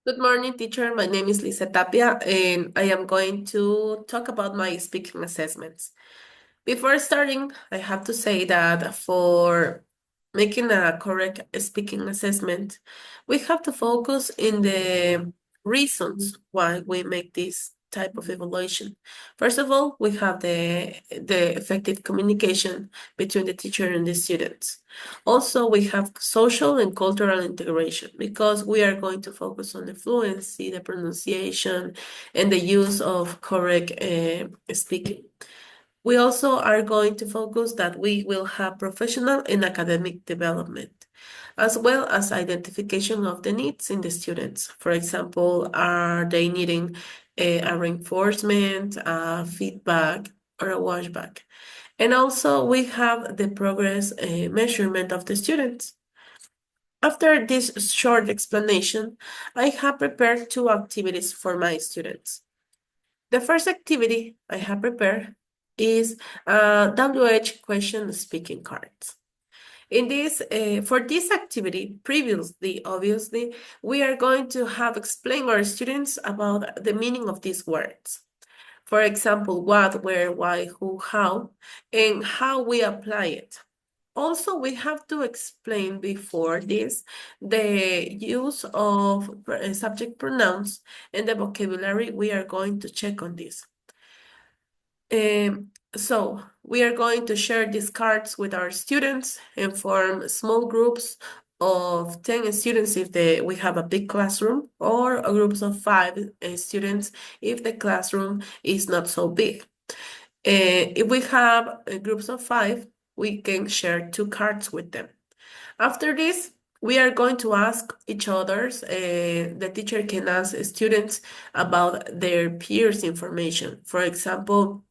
Good morning, teacher. My name is Lisa Tapia, and I am going to talk about my speaking assessments. Before starting, I have to say that for making a correct speaking assessment, we have to focus in the reasons why we make this type of evaluation. First of all, we have the effective communication between the teacher and the students. Also, we have social and cultural integration because we are going to focus on the fluency, the pronunciation, and the use of correct speaking. We also are going to focus that we will have professional and academic development, as well as identification of the needs in the students. For example, are they needing a reinforcement, feedback, or a washback? And also we have the progress measurement of the students. After this short explanation, I have prepared two activities for my students. The first activity I have prepared is WH question speaking cards. For this activity, previously, obviously, we are going to have explained our students about the meaning of these words. For example, what, where, why, who, how, and how we apply it. Also, we have to explain before this the use of subject pronouns and the vocabulary we are going to check on this. So we are going to share these cards with our students and form small groups of 10 students if we have a big classroom, or groups of 5 students if the classroom is not so big. If we have groups of 5, we can share 2 cards with them. After this, we are going to ask each other's, the teacher can ask students about their peers' information. For example,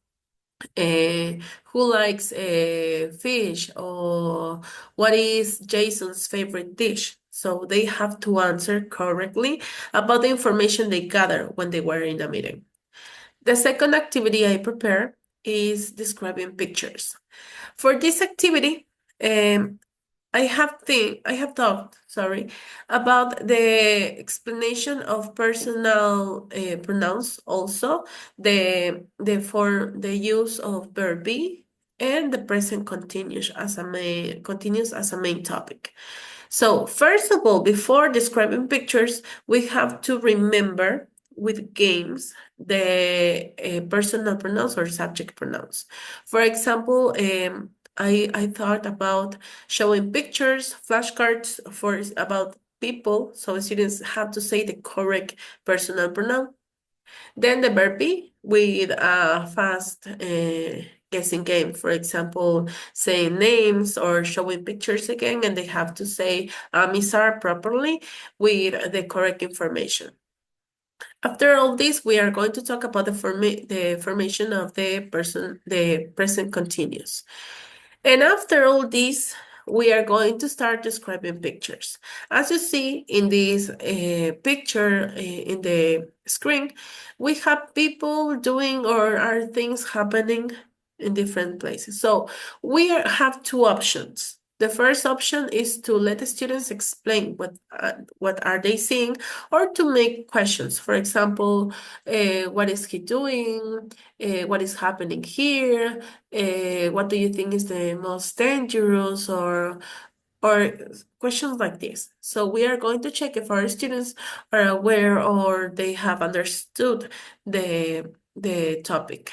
who likes fish, or what is Jason's favorite dish? So they have to answer correctly about the information they gathered when they were in a meeting. The second activity I prepare is describing pictures. For this activity, I have thought, sorry, about the explanation of personal pronouns, also the use of verb be and the present continuous as a main topic. So first of all, before describing pictures, we have to remember with games the personal pronouns or subject pronouns. For example, I thought about showing pictures, flashcards about people, so students have to say the correct personal pronoun. Then the verb be with a fast guessing game. For example, saying names or showing pictures again, and they have to say Misar properly with the correct information. After all this, we are going to talk about the formation of the present continuous. And after all this, we are going to start describing pictures. As you see in this picture in the screen, we have people doing or are things happening in different places. So have two options. The first option is to let the students explain what are they seeing, or to make questions. For example, what is he doing? What is happening here? What do you think is the most dangerous, or questions like this. So we are going to check if our students are aware or they have understood the topic.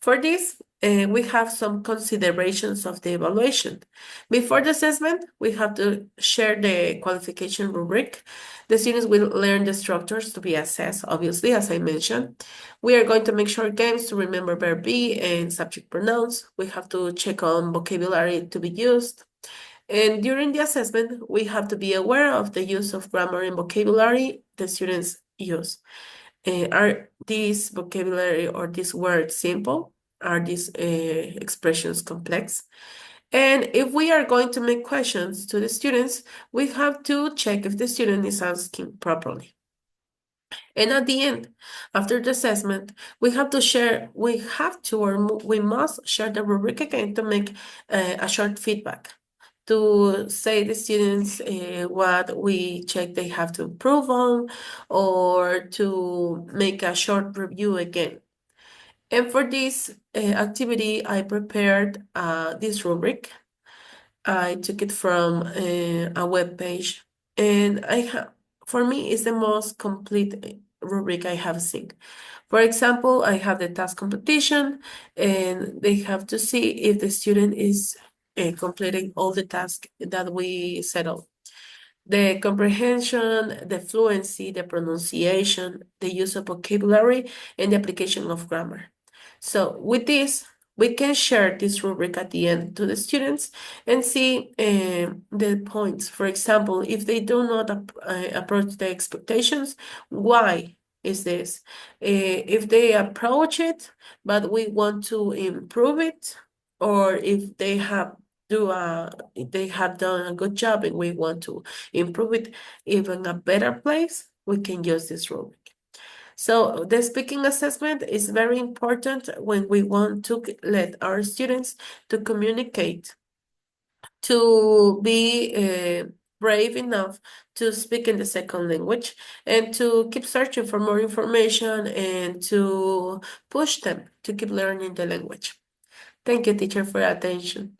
For this, we have some considerations of the evaluation. Before the assessment, we have to share the qualification rubric. The students will learn the structures to be assessed, obviously, as I mentioned. We are going to make short games to remember verb be and subject pronouns. We have to check on vocabulary to be used. And during the assessment, we have to be aware of the use of grammar and vocabulary the students use. Are these vocabulary or these words simple? Are these expressions complex? And if we are going to make questions to the students, we have to check if the student is asking properly. And at the end, after the assessment, we must share the rubric again to make a short feedback. to say the students what we check they have to improve on, or to make a short review again. And for this activity, I prepared this rubric. I took it from a web page, and for me, it's the most complete rubric I have seen. For example, I have the task competition, and they have to see if the student is completing all the tasks that we settled. The comprehension, the fluency, the pronunciation, the use of vocabulary, and the application of grammar. So with this, we can share this rubric at the end to the students and see the points. For example, if they do not approach the expectations, why is this? If they approach it, but we want to improve it, or if they have they have done a good job and we want to improve it even a better place, we can use this rubric. So the speaking assessment is very important when we want to let our students to communicate, to be brave enough to speak in the second language, and to keep searching for more information, and to push them to keep learning the language. Thank you, teacher, for your attention.